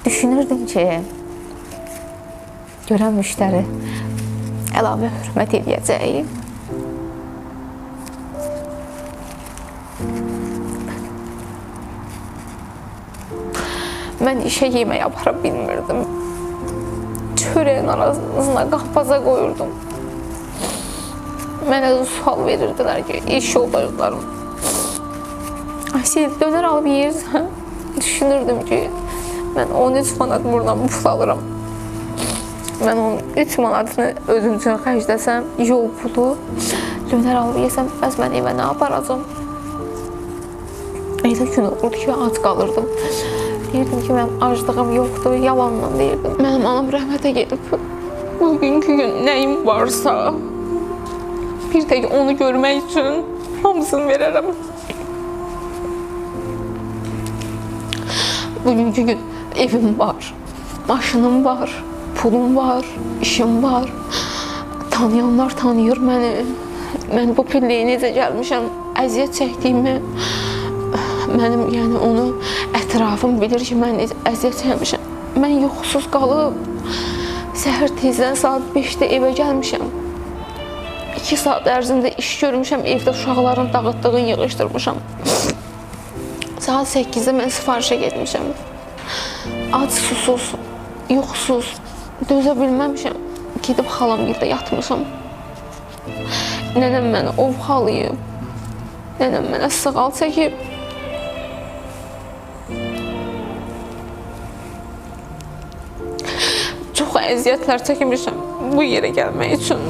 Düşünürdüm ki, görən müştəri əlavə hörmət edəcək. Mən işə yemək apara bilmirdim. Çörəyin arasına qahbaza qoyurdum. Mənə sual verirdilər ki, iş yoldaşlarım, Asiye, dönər alıb yeyirsən? Düşünürdüm ki, mən 13 manat buradan pul alıram. Mən onun 3 manatını özüm üçün xərcləsəm, yol pulu, dönər alıb yesəm, bəs mən evə nə aparacam? Elə gün olurdu ki, ac qalırdım. Deyirdim ki, mənim aclığım yoxdur, yalanla deyirdim. Mənim anam rəhmətə gedib, bugünkü gün nəyim varsa, bir tek onu görmək üçün hamısını verərəm. Bugünkü gün evim var, maşınım var, pulum var, işim var. Tanıyanlar tanıyır məni. Mən bu pilləyə necə gəlmişəm, əziyyət çəkdiyimi, mənim, yəni onu ətrafım bilir ki, mən necə əziyyət çəkmişəm. Mən yoxsuz qalıb, səhər tezdən saat 5-də evə gəlmişəm. 2 saat ərzində iş görmüşəm, evdə uşaqların dağıtdığını yığışdırmışam. Saat 8-də mən sifarişə getmişəm. Ac, susuz, yoxsuz, dözə bilməmişəm. Gedib xalam yerdə yatmışam. Nənəm mənə ovxalayıb, nənəm mənə sığal çəkib. Çox əziyyətlər çəkmişəm bu yerə gəlmək üçün.